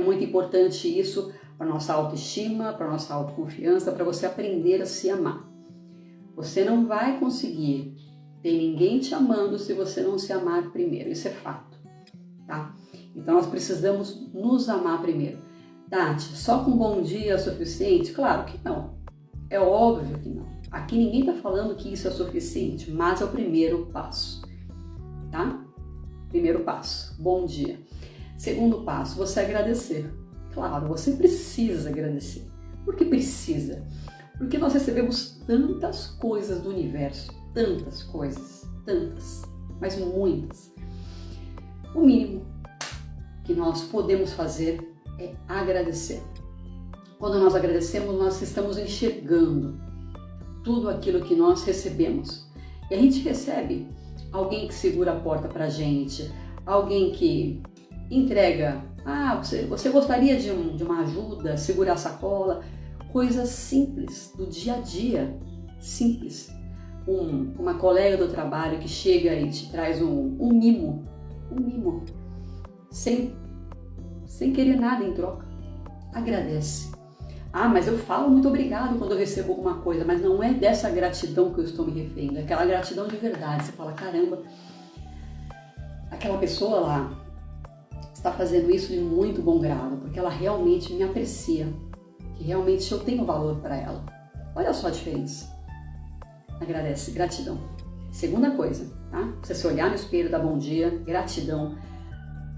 muito importante isso para nossa autoestima, para nossa autoconfiança, para você aprender a se amar. Você não vai conseguir ter ninguém te amando se você não se amar primeiro, isso é fato, tá? Então nós precisamos nos amar primeiro. Tati, só com um bom dia é suficiente? Claro que não, é óbvio que não. Aqui ninguém está falando que isso é suficiente, mas é o primeiro passo, tá? Primeiro passo, bom dia. Segundo passo, você agradecer. Claro, você precisa agradecer. Por que precisa? Porque nós recebemos tantas coisas do universo, tantas coisas, tantas, mas muitas. O mínimo que nós podemos fazer é agradecer. Quando nós agradecemos, nós estamos enxergando tudo aquilo que nós recebemos. E a gente recebe alguém que segura a porta pra gente, alguém que entrega, você gostaria de uma ajuda, segurar a sacola, coisas simples do dia a dia, simples. Uma colega do trabalho que chega e te traz um mimo, sem querer nada em troca. Agradece. Mas eu falo muito obrigado quando eu recebo alguma coisa, mas não é dessa gratidão que eu estou me referindo, é aquela gratidão de verdade. Você fala, caramba, aquela pessoa lá está fazendo isso de muito bom grado, porque ela realmente me aprecia, que realmente eu tenho valor para ela. Olha só a diferença. Agradece, gratidão. Segunda coisa, tá? Você se olhar no espelho, dar bom dia, gratidão,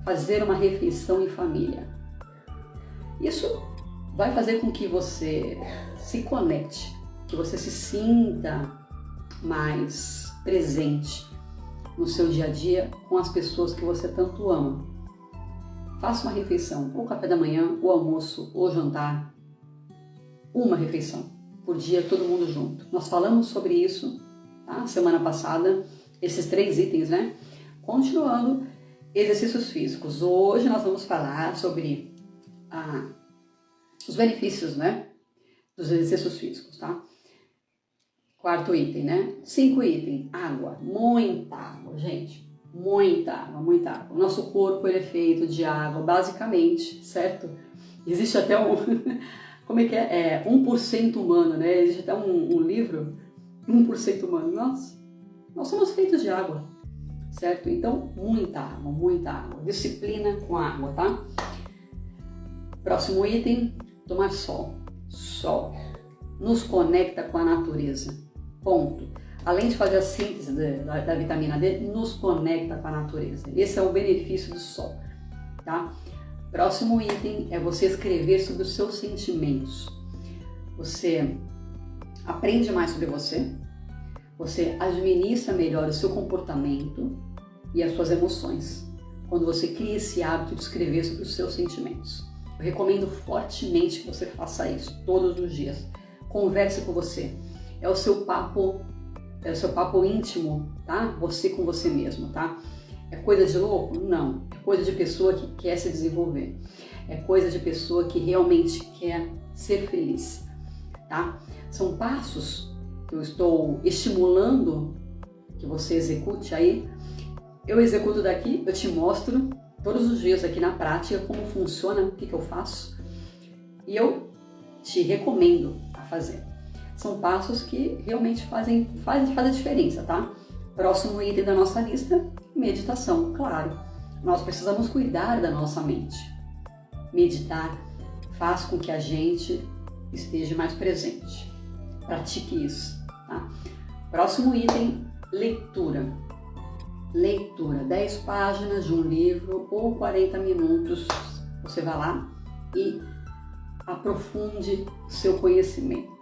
fazer uma refeição em família. Isso vai fazer com que você se conecte, que você se sinta mais presente no seu dia a dia com as pessoas que você tanto ama. Faça uma refeição, ou café da manhã, ou almoço, ou jantar. Uma refeição por dia, todo mundo junto. Nós falamos sobre isso, tá? Semana passada, esses 3 itens, né? Continuando, exercícios físicos. Hoje nós vamos falar sobre os benefícios, né, dos exercícios físicos, tá? 4º item, né? 5º item, água. Muita água, gente. Muita água, muita água. O nosso corpo ele é feito de água, basicamente, certo? Existe até como é que é? 1% humano, né? Existe até um livro, 1% humano. Nós somos feitos de água, certo? Então, muita água, muita água. Disciplina com água, tá? Próximo item, tomar sol. Sol nos conecta com a natureza. Ponto. Além de fazer a síntese da vitamina D, nos conecta com a natureza. Esse é o benefício do sol, tá? Próximo item é você escrever sobre os seus sentimentos. Você aprende mais sobre você, você administra melhor o seu comportamento e as suas emoções, quando você cria esse hábito de escrever sobre os seus sentimentos. Eu recomendo fortemente que você faça isso todos os dias. Converse com você. É o seu papo íntimo, tá? Você com você mesmo, tá? É coisa de louco? Não. É coisa de pessoa que quer se desenvolver. É coisa de pessoa que realmente quer ser feliz, tá? São passos que eu estou estimulando que você execute aí. Eu executo daqui, eu te mostro todos os dias aqui na prática como funciona, o que eu faço. E eu te recomendo a fazer. São passos que realmente fazem a diferença, tá? Próximo item da nossa lista, meditação. Claro, nós precisamos cuidar da nossa mente. Meditar faz com que a gente esteja mais presente. Pratique isso, tá? Próximo item, leitura. Leitura, 10 páginas de um livro ou 40 minutos. Você vai lá e aprofunde o seu conhecimento.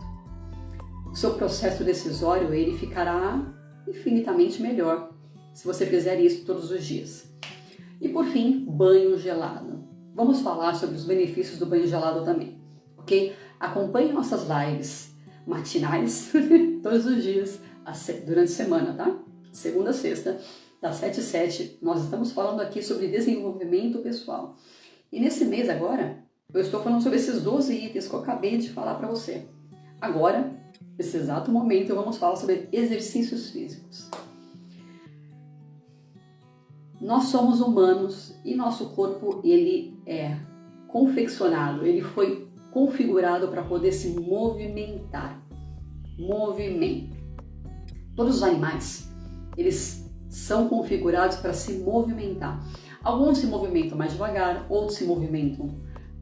O seu processo decisório ele ficará infinitamente melhor se você fizer isso todos os dias. E por fim, banho gelado. Vamos falar sobre os benefícios do banho gelado também, ok? Acompanhe nossas lives matinais todos os dias durante a semana, tá? Segunda a sexta, das 7 às 7, nós estamos falando aqui sobre desenvolvimento pessoal. E nesse mês agora, eu estou falando sobre esses 12 itens que eu acabei de falar para você. Agora, nesse exato momento, vamos falar sobre exercícios físicos. Nós somos humanos e nosso corpo, ele é confeccionado, ele foi configurado para poder se movimentar. Movimento. Todos os animais, eles são configurados para se movimentar. Alguns se movimentam mais devagar, outros se movimentam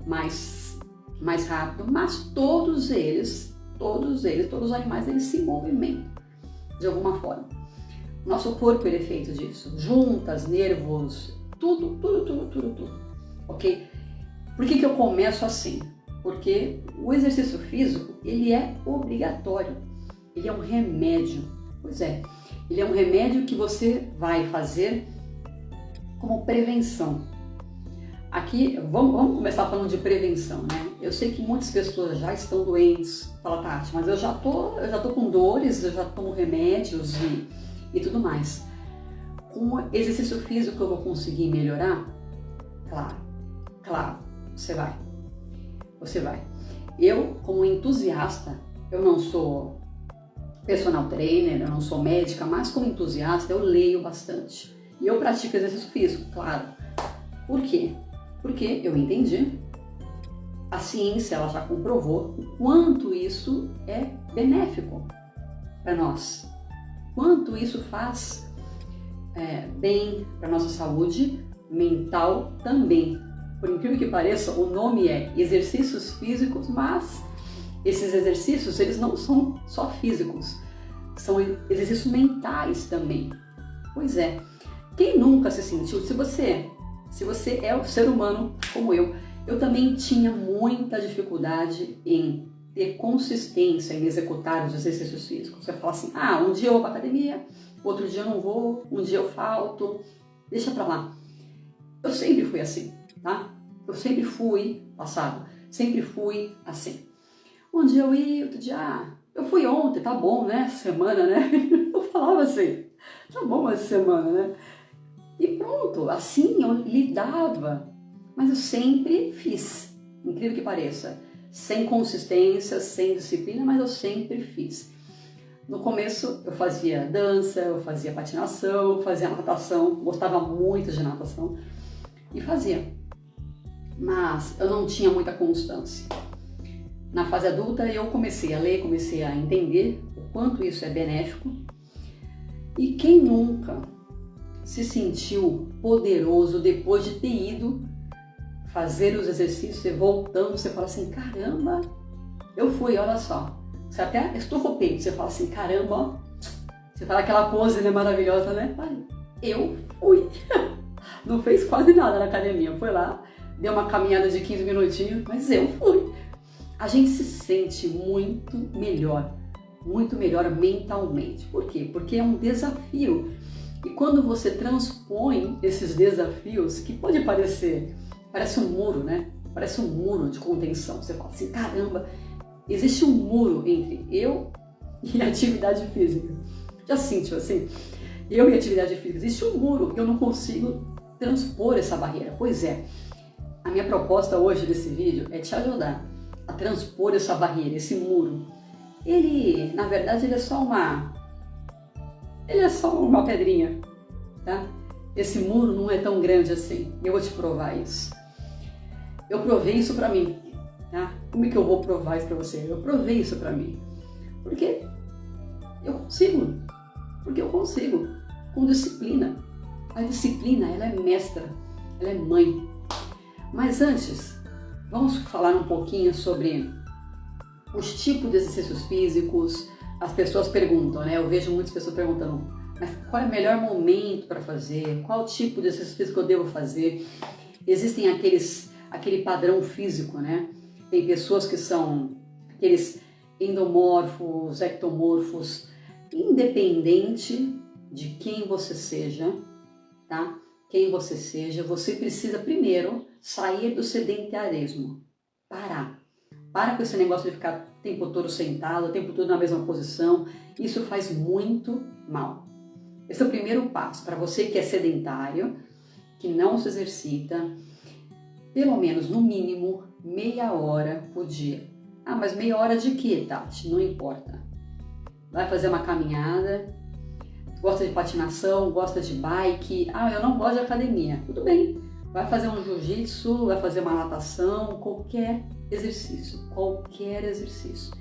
mais rápido, mas todos os animais, eles se movimentam de alguma forma. Nosso corpo, ele é feito disso. Juntas, nervos, tudo. Ok? Por que eu começo assim? Porque o exercício físico, ele é obrigatório. Ele é um remédio. Pois é, ele é um remédio que você vai fazer como prevenção. Aqui, vamos começar falando de prevenção, né? Eu sei que muitas pessoas já estão doentes. Fala, Tati, mas eu já tô com dores, eu já tomo remédios e tudo mais. Com o exercício físico eu vou conseguir melhorar? Claro, você vai. Eu, como entusiasta, eu não sou personal trainer, eu não sou médica, mas como entusiasta eu leio bastante. E eu pratico exercício físico, claro. Por quê? Porque eu entendi, a ciência ela já comprovou o quanto isso é benéfico para nós. Quanto isso faz bem para nossa saúde mental também. Por incrível que pareça, o nome é exercícios físicos, mas esses exercícios, eles não são só físicos, são exercícios mentais também. Pois é, quem nunca se sentiu, se você é um ser humano como eu também tinha muita dificuldade em ter consistência em executar os exercícios físicos. Você fala assim, um dia eu vou para academia, outro dia eu não vou, um dia eu falto, deixa pra lá. Eu sempre fui assim, tá? Eu sempre fui assim. Um dia eu ia, outro dia, eu fui ontem, tá bom, né? Semana, né? Eu falava assim, tá bom essa semana, né? E pronto, assim eu lidava. Mas eu sempre fiz, incrível que pareça. Sem consistência, sem disciplina, mas eu sempre fiz. No começo eu fazia dança, eu fazia patinação, eu fazia natação, gostava muito de natação e fazia. Mas eu não tinha muita constância. Na fase adulta eu comecei a ler, comecei a entender o quanto isso é benéfico. E quem nunca se sentiu poderoso depois de ter ido fazer os exercícios e voltando, você fala assim, caramba, eu fui, olha só. Você até estufa o peito, você fala assim, caramba, ó. Você fala aquela pose, né, maravilhosa, né? Eu fui. Não fez quase nada na academia, foi lá, deu uma caminhada de 15 minutinhos, mas eu fui. A gente se sente muito melhor mentalmente. Por quê? Porque é um desafio. E quando você transpõe esses desafios, que parece um muro, né? Parece um muro de contenção. Você fala assim, caramba, existe um muro entre eu e a atividade física. Já sentiu assim? Eu e a atividade física, existe um muro que eu não consigo transpor essa barreira. Pois é, a minha proposta hoje desse vídeo é te ajudar a transpor essa barreira, esse muro. Ele, na verdade, ele é só uma pedrinha, tá? Esse muro não é tão grande assim. Eu vou te provar isso. Eu provei isso pra mim, tá? Como é que eu vou provar isso pra você? Eu provei isso pra mim. Porque eu consigo. Com disciplina. A disciplina, ela é mestra, ela é mãe. Mas antes, vamos falar um pouquinho sobre os tipos de exercícios físicos. As pessoas perguntam, né? Eu vejo muitas pessoas perguntando, mas qual é o melhor momento para fazer? Qual tipo de exercício físico eu devo fazer? Existem aquele padrão físico, né? Tem pessoas que são aqueles endomorfos, ectomorfos, independente de quem você seja, tá? Quem você seja, você precisa primeiro sair do sedentarismo. Para com esse negócio de ficar o tempo todo sentado, o tempo todo na mesma posição. Isso faz muito mal. Esse é o primeiro passo para você que é sedentário, que não se exercita, pelo menos, no mínimo, meia hora por dia. Mas meia hora de quê, Tati? Não importa. Vai fazer uma caminhada, gosta de patinação, gosta de bike. Eu não gosto de academia. Tudo bem, Vai fazer um jiu-jitsu, vai fazer uma natação, qualquer exercício, qualquer exercício.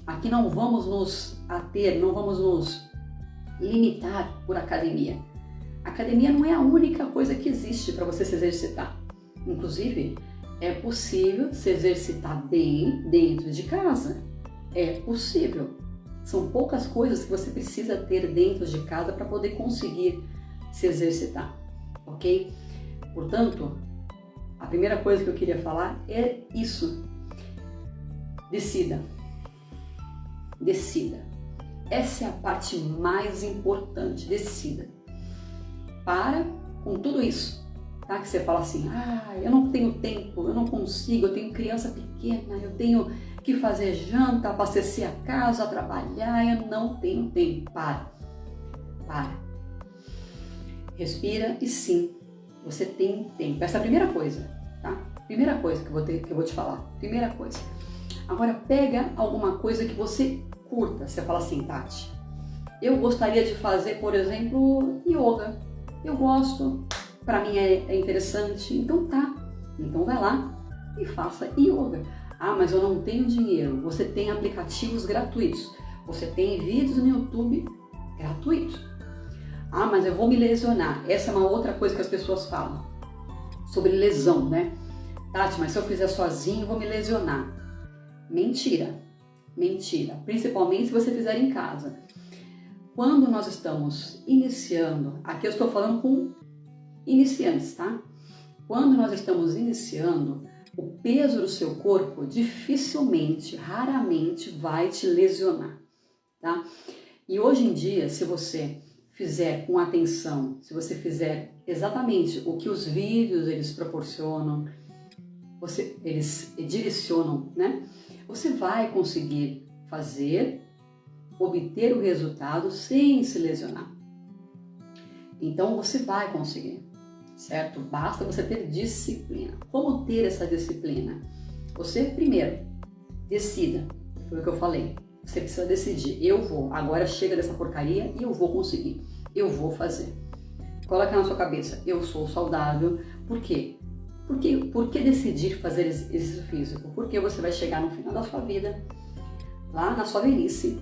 Aqui não vamos nos ater, não vamos nos limitar por academia. Academia não é a única coisa que existe para você se exercitar. Inclusive, é possível se exercitar bem dentro de casa. É possível. São poucas coisas que você precisa ter dentro de casa para poder conseguir se exercitar, ok? Portanto, a primeira coisa que eu queria falar é isso. Decida. Decida. Essa é a parte mais importante. Decida. Para com tudo isso, tá? Que você fala assim, eu não tenho tempo, eu não consigo, eu tenho criança pequena, eu tenho que fazer janta, abastecer a casa, trabalhar, eu não tenho tempo. Para. Respira e sim, você tem tempo. Essa é a primeira coisa, tá? Primeira coisa que eu vou te falar. Primeira coisa. Agora pega alguma coisa que você curta. Você fala assim, Tati, eu gostaria de fazer, por exemplo, yoga. Eu gosto, pra mim é interessante, então tá. Então vai lá e faça yoga. Mas eu não tenho dinheiro. Você tem aplicativos gratuitos. Você tem vídeos no YouTube gratuitos. Mas eu vou me lesionar. Essa é uma outra coisa que as pessoas falam. Sobre lesão, né? Tati, mas se eu fizer sozinho, eu vou me lesionar. Mentira. Mentira. Principalmente se você fizer em casa. Quando nós estamos iniciando, aqui eu estou falando com iniciantes, tá? Quando nós estamos iniciando, o peso do seu corpo dificilmente, raramente vai te lesionar, tá? E hoje em dia, se você fizer com atenção, se você fizer exatamente o que os vídeos eles proporcionam, eles direcionam, né? Você vai conseguir fazer, obter o resultado sem se lesionar. Então você vai conseguir, certo? Basta você ter disciplina. Como ter essa disciplina? Você primeiro decida, foi o que eu falei. Você precisa decidir, agora chega dessa porcaria e eu vou conseguir, eu vou fazer. Coloca na sua cabeça, eu sou saudável. Por quê? Por que decidir fazer exercício físico? Porque você vai chegar no final da sua vida, lá na sua velhice,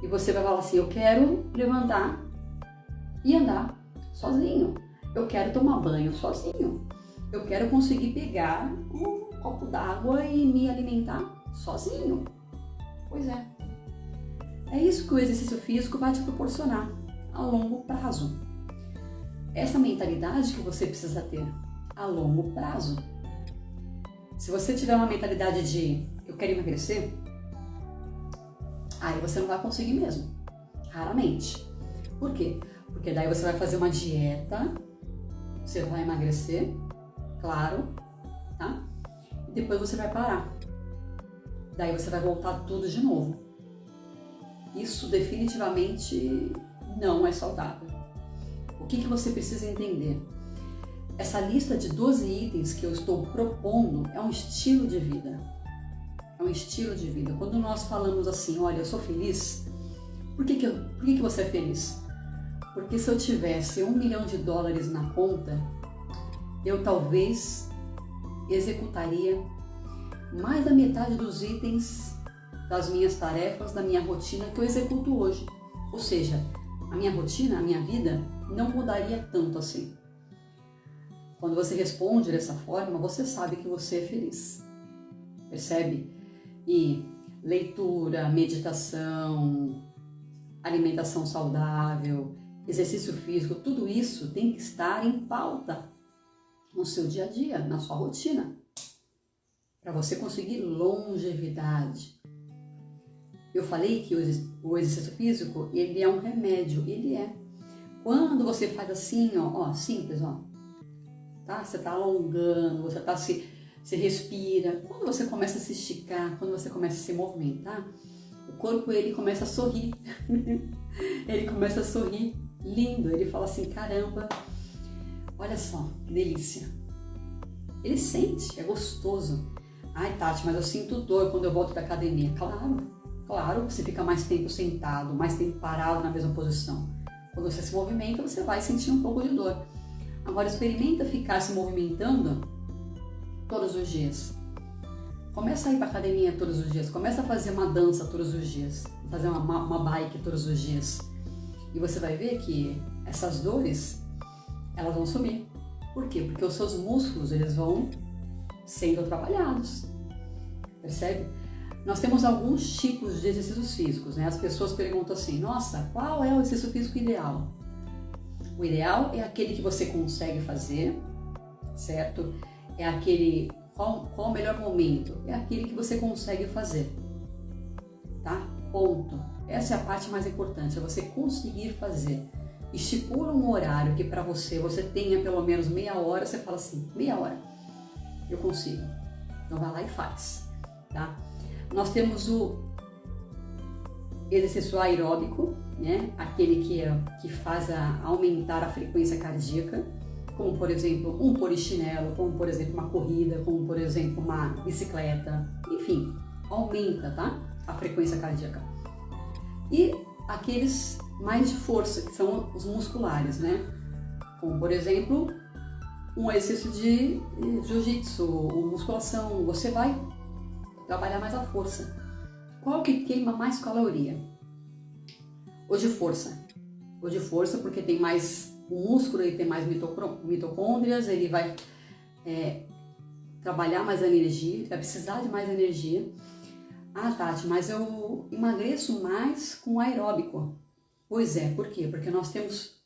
e você vai falar assim, eu quero levantar e andar sozinho. Eu quero tomar banho sozinho. Eu quero conseguir pegar um copo d'água e me alimentar sozinho. Pois é. É isso que o exercício físico vai te proporcionar a longo prazo. Essa mentalidade que você precisa ter a longo prazo. Se você tiver uma mentalidade de eu quero emagrecer, aí você não vai conseguir mesmo. Raramente. Por quê? Porque daí você vai fazer uma dieta, você vai emagrecer, claro, tá? E depois você vai parar. Daí você vai voltar tudo de novo. Isso definitivamente não é saudável. O que você precisa entender? Essa lista de 12 itens que eu estou propondo é um estilo de vida. É um estilo de vida. Quando nós falamos assim, olha, eu sou feliz, por que você é feliz? Porque se eu tivesse $1 milhão na conta, eu talvez executaria mais da metade dos itens das minhas tarefas, da minha rotina que eu executo hoje. Ou seja, a minha rotina, a minha vida não mudaria tanto assim. Quando você responde dessa forma, você sabe que você é feliz. Percebe? E leitura, meditação, alimentação saudável, exercício físico, tudo isso tem que estar em pauta no seu dia a dia, na sua rotina, para você conseguir longevidade. Eu falei que o exercício físico, ele é um remédio, ele é. Quando você faz assim, ó simples, ó, tá? Você tá alongando, você tá se respira. Quando você começa a se esticar, quando você começa a se movimentar, o corpo ele começa a sorrir. Ele começa a sorrir, lindo. Ele fala assim, caramba, olha só, que delícia. Ele sente, é gostoso. Ai, Tati, mas eu sinto dor quando eu volto da academia. Claro, você fica mais tempo sentado, mais tempo parado na mesma posição. Quando você se movimenta, você vai sentir um pouco de dor. Agora experimenta ficar se movimentando todos os dias. Começa a ir para academia todos os dias, começa a fazer uma dança todos os dias, fazer uma bike todos os dias. E você vai ver que essas dores, elas vão sumir. Por quê? Porque os seus músculos, eles vão sendo trabalhados. Percebe? Nós temos alguns tipos de exercícios físicos, né? As pessoas perguntam assim, nossa, qual é o exercício físico ideal? O ideal é aquele que você consegue fazer, certo? É aquele, qual o melhor momento? É aquele que você consegue fazer, tá? Ponto. Essa é a parte mais importante, é você conseguir fazer. Estipula um horário que para você tenha pelo menos meia hora, você fala assim, meia hora, eu consigo. Então vai lá e faz, tá? Nós temos o exercício aeróbico, né? Aquele que faz aumentar a frequência cardíaca, como por exemplo um polichinelo, como por exemplo uma corrida, como por exemplo uma bicicleta, enfim, aumenta, tá? A frequência cardíaca. E aqueles mais de força, que são os musculares, né? Como por exemplo um exercício de jiu-jitsu, musculação, você vai trabalhar mais a força. Qual que queima mais caloria? O de força. O de força porque tem mais, o músculo ele tem mais mitocôndrias, ele vai trabalhar mais a energia, vai precisar de mais energia. Ah, Tati, mas eu emagreço mais com aeróbico. Pois é, por quê? Porque nós temos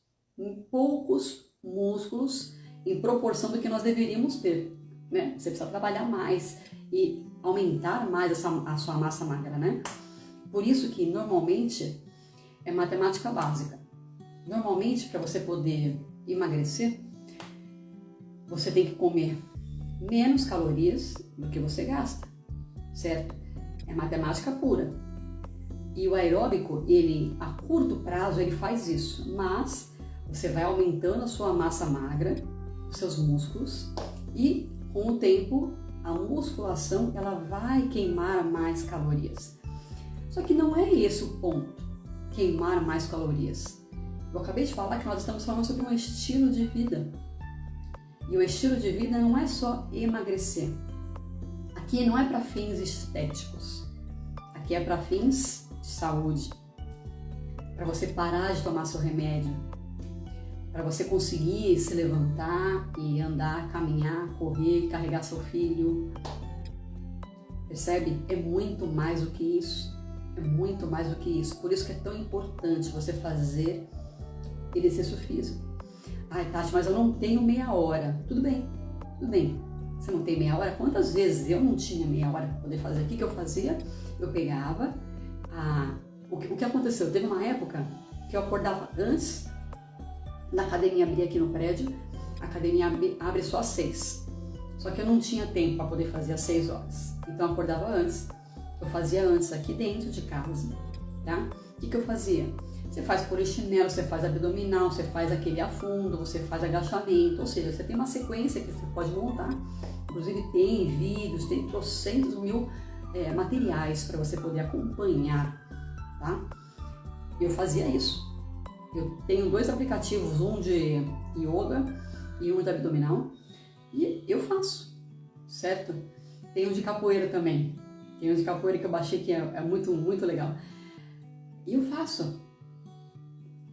poucos músculos em proporção do que nós deveríamos ter, né? Você precisa trabalhar mais e aumentar mais a sua massa magra, né? Por isso que normalmente é matemática básica. Normalmente, para você poder emagrecer, você tem que comer menos calorias do que você gasta, certo? É matemática pura. E o aeróbico, ele a curto prazo, ele faz isso, mas você vai aumentando a sua massa magra, os seus músculos, e com o tempo a musculação ela vai queimar mais calorias. Só que não é esse o ponto, queimar mais calorias. Eu acabei de falar que nós estamos falando sobre um estilo de vida. E o estilo de vida não é só emagrecer. Aqui não é para fins estéticos. Aqui é para fins de saúde. Para você parar de tomar seu remédio. Para você conseguir se levantar e andar, caminhar, correr, carregar seu filho. Percebe? É muito mais do que isso. É muito mais do que isso. Por isso que é tão importante você fazer exercício físico. Ai, Tati, mas eu não tenho meia hora. Tudo bem, tudo bem. Você não tem meia hora? Quantas vezes eu não tinha meia hora para poder fazer? O que eu fazia? Eu pegava o que aconteceu? Teve uma época que eu acordava antes da academia abrir aqui no prédio. A academia abre só às 6. Só que eu não tinha tempo para poder fazer às 6 horas. Então eu acordava antes. Eu fazia antes aqui dentro de casa, tá? O que eu fazia? Você faz polichinelo, você faz abdominal, você faz aquele afundo, você faz agachamento, ou seja, você tem uma sequência que você pode montar. Inclusive tem vídeos, tem trocentos mil materiais para você poder acompanhar, tá? Eu fazia isso. Eu tenho 2 aplicativos, um de yoga e um de abdominal, e eu faço, certo? Tem um de capoeira também. Tem um de capoeira que eu baixei que é muito, muito legal. E eu faço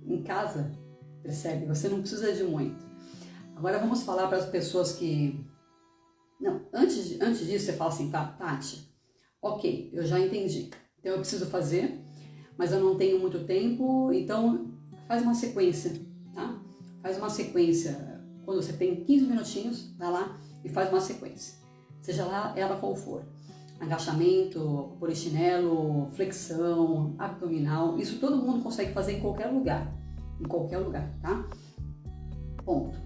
em casa, percebe? Você não precisa de muito. Agora vamos falar para as pessoas que... Não, antes disso você fala assim, tá, Tati, ok, eu já entendi. Então eu preciso fazer, mas eu não tenho muito tempo, então faz uma sequência, tá? Faz uma sequência. Quando você tem 15 minutinhos, vai lá e faz uma sequência. Seja lá ela qual for. Agachamento, polichinelo, flexão, abdominal, isso todo mundo consegue fazer em qualquer lugar, tá? Ponto.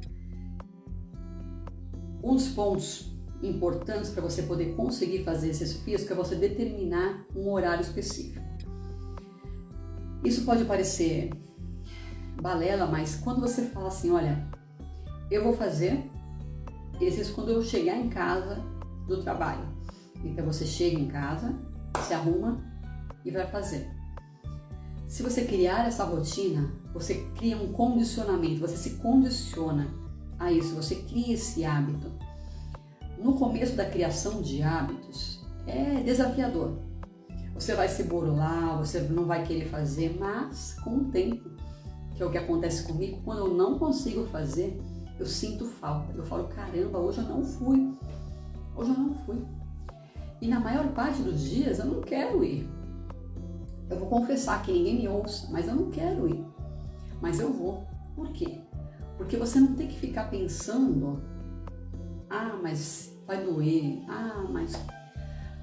Um dos pontos importantes para você poder conseguir fazer exercício físico é você determinar um horário específico. Isso pode parecer balela, mas quando você fala assim, olha, eu vou fazer exercício quando eu chegar em casa do trabalho. Então você chega em casa, se arruma e vai fazer. Se você criar essa rotina, você cria um condicionamento, você se condiciona a isso, você cria esse hábito. No começo da criação de hábitos, é desafiador. Você vai se burlar, você não vai querer fazer, mas com o tempo, que é o que acontece comigo, quando eu não consigo fazer, eu sinto falta. Eu falo, caramba, hoje eu não fui. Hoje eu não fui. E na maior parte dos dias eu não quero ir. Eu vou confessar que ninguém me ouça, mas eu não quero ir. Mas eu vou. Por quê? Porque você não tem que ficar pensando, mas vai doer, mas,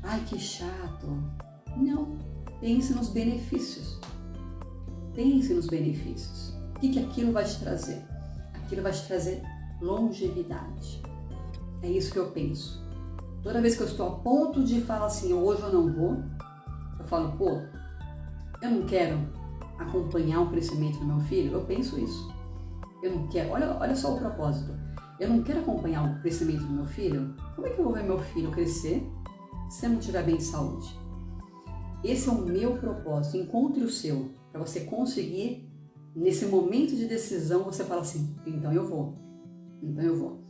ai, que chato. Não, pense nos benefícios. Pense nos benefícios. O que aquilo vai te trazer? Aquilo vai te trazer longevidade. É isso que eu penso. Toda vez que eu estou a ponto de falar assim, hoje eu não vou, eu falo, eu não quero acompanhar o crescimento do meu filho, eu penso isso. Eu não quero, olha só o propósito. Eu não quero acompanhar o crescimento do meu filho. Como é que eu vou ver meu filho crescer se eu não estiver bem de saúde? Esse é o meu propósito. Encontre o seu, para você conseguir, nesse momento de decisão, você fala assim, então eu vou. Então eu vou.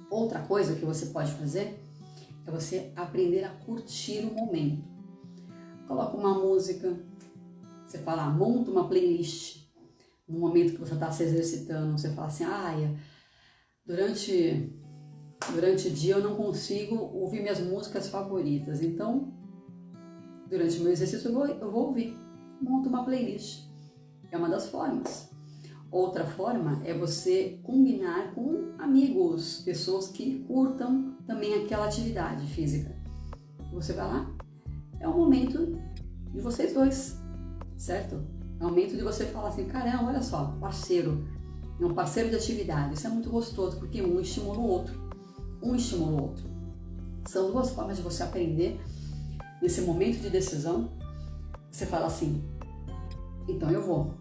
Outra coisa que você pode fazer é você aprender a curtir o momento. Coloca uma música, você fala, monta uma playlist. No momento que você está se exercitando, você fala assim, durante o dia eu não consigo ouvir minhas músicas favoritas, então durante o meu exercício eu vou ouvir. Monta uma playlist. É uma das formas. Outra forma é você combinar com amigos, pessoas que curtam também aquela atividade física. Você vai lá, é o momento de vocês dois, certo? É o momento de você falar assim, caramba, olha só, parceiro, é um parceiro de atividade. Isso é muito gostoso, porque um estimula o outro. Um estimula o outro. São duas formas de você aprender. Nesse momento de decisão, você fala assim, então eu vou.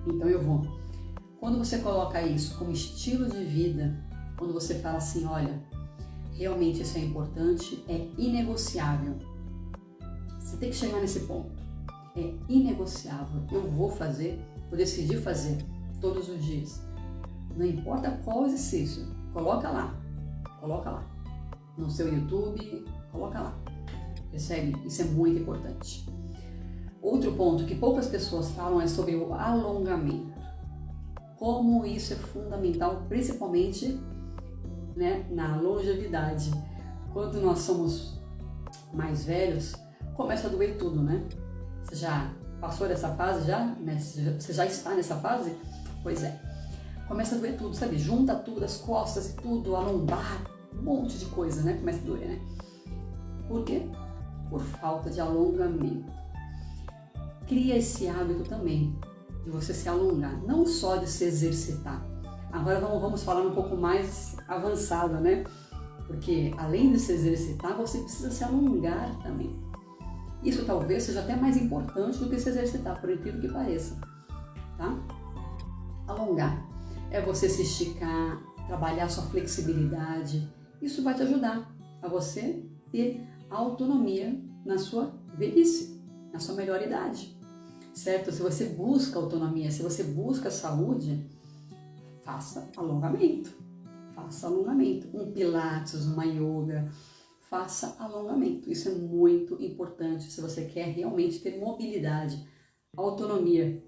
Então eu vou. Quando você coloca isso como estilo de vida, quando você fala assim, olha, realmente isso é importante, é inegociável. Você tem que chegar nesse ponto. É inegociável. Eu vou fazer, vou decidir fazer todos os dias. Não importa qual exercício, coloca lá. No seu YouTube, coloca lá. Percebe? Isso é muito importante. Outro ponto que poucas pessoas falam é sobre o alongamento. Como isso é fundamental, principalmente, na longevidade. Quando nós somos mais velhos, começa a doer tudo, né? Você já passou dessa fase já? Você já está nessa fase? Pois é. Começa a doer tudo, sabe? Junta tudo, as costas e tudo, a lombar, um monte de coisa, né? Começa a doer, né? Por quê? Por falta de alongamento. Cria esse hábito também de você se alongar, não só de se exercitar. Agora vamos falar um pouco mais avançado, né? Porque além de se exercitar, você precisa se alongar também. Isso talvez seja até mais importante do que se exercitar, por incrível que pareça, tá? Alongar é você se esticar, trabalhar sua flexibilidade. Isso vai te ajudar a você ter autonomia na sua velhice, na sua melhor idade, certo? Se você busca autonomia, se você busca saúde, faça alongamento. Faça alongamento. Um pilates, uma yoga, faça alongamento. Isso é muito importante se você quer realmente ter mobilidade, autonomia.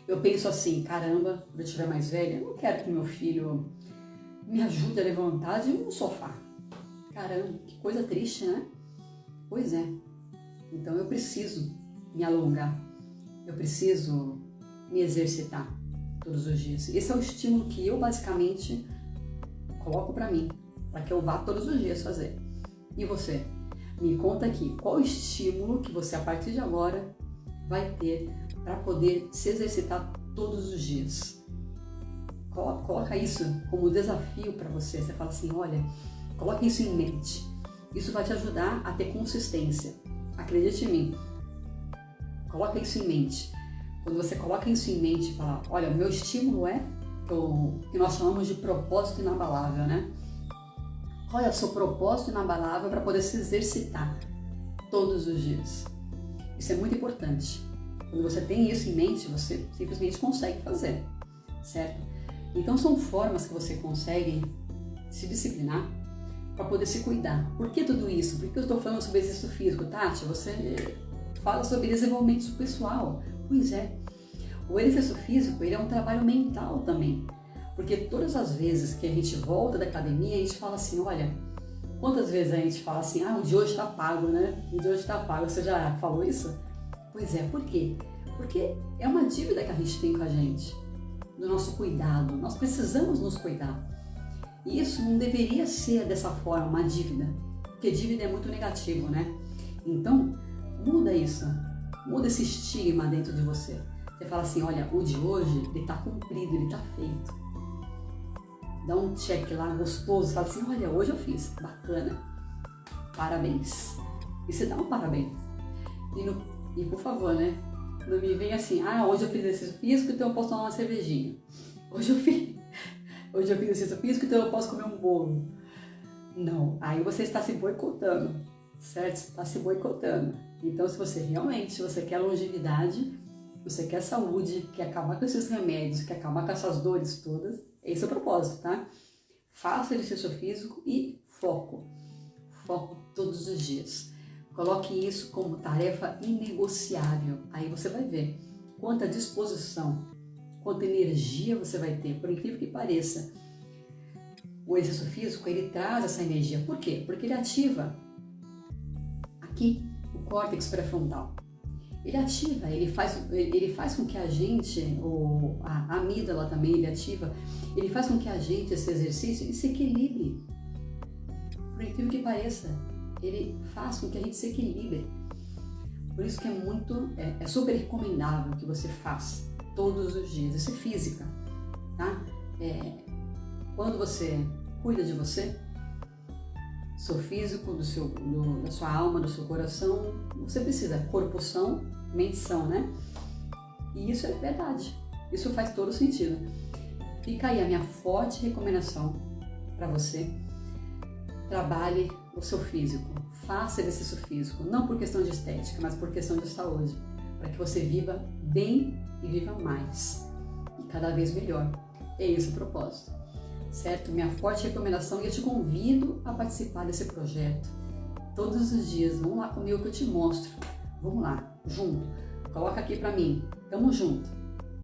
Eu penso assim, caramba, quando eu estiver mais velha, eu não quero que meu filho me ajude a levantar de um sofá. Caramba, que coisa triste, né? Pois é. Então eu preciso me alongar. Eu preciso me exercitar todos os dias. Esse é o estímulo que eu basicamente coloco para mim, para que eu vá todos os dias fazer. E você? Me conta aqui, qual o estímulo que você a partir de agora vai ter para poder se exercitar todos os dias? Coloca isso como desafio para você. Você fala assim, olha, coloque isso em mente. Isso vai te ajudar a ter consistência. Acredite em mim. Coloca isso em mente. Quando você coloca isso em mente e fala, olha, o meu estímulo é o que nós chamamos de propósito inabalável, né? Qual é o seu propósito inabalável para poder se exercitar todos os dias? Isso é muito importante. Quando você tem isso em mente, você simplesmente consegue fazer, certo? Então são formas que você consegue se disciplinar para poder se cuidar. Por que tudo isso? Por que eu estou falando sobre exercício físico, Tati? Você fala sobre desenvolvimento pessoal. Pois é, o exercício físico ele é um trabalho mental também. Porque todas as vezes que a gente volta da academia, a gente fala assim, olha, quantas vezes a gente fala assim, o de hoje está pago, né? O de hoje está pago. Você já falou isso? Pois é, por quê? Porque é uma dívida que a gente tem com a gente, do nosso cuidado. Nós precisamos nos cuidar. E isso não deveria ser dessa forma, uma dívida, porque dívida é muito negativo, né? Então, muda isso, muda esse estigma dentro de você. Você fala assim, olha, o de hoje, ele tá cumprido, ele tá feito. Dá um check lá, gostoso, fala assim, olha, hoje eu fiz, bacana, parabéns. E você dá um parabéns. E por favor, né? Não me vem assim, hoje eu fiz exercício físico, então eu posso tomar uma cervejinha. Hoje eu fiz exercício físico, então eu posso comer um bolo. Não, aí você está se boicotando, certo? Você está se boicotando. Então, se você quer longevidade, você quer saúde, quer acabar com esses remédios, quer acabar com essas dores todas, esse é o propósito, tá? Faça exercício físico e foco. Foco todos os dias. Coloque isso como tarefa inegociável. Aí você vai ver quanta disposição, quanta energia você vai ter. Por incrível que pareça, o exercício físico, ele traz essa energia. Por quê? Porque ele ativa aqui o córtex pré-frontal. Ele ativa, ele faz com que a gente, a amígdala também ele ativa, ele faz com que a gente, esse exercício, ele se equilibre. Por incrível que pareça, ele faz com que a gente se equilibre. Por isso que é super recomendável que você faça todos os dias. Isso é física, tá? Quando você cuida de você, do seu físico, da sua alma, do seu coração, você precisa corpo são, mente são, né? E isso é verdade. Isso faz todo sentido. Fica aí a minha forte recomendação para você. Trabalhe o seu físico, faça exercício físico, não por questão de estética, mas por questão de saúde, para que você viva bem e viva mais, e cada vez melhor. É esse o propósito, certo? Minha forte recomendação, e eu te convido a participar desse projeto todos os dias. Vamos lá comigo que eu te mostro. Vamos lá, junto. Coloca aqui para mim, tamo junto.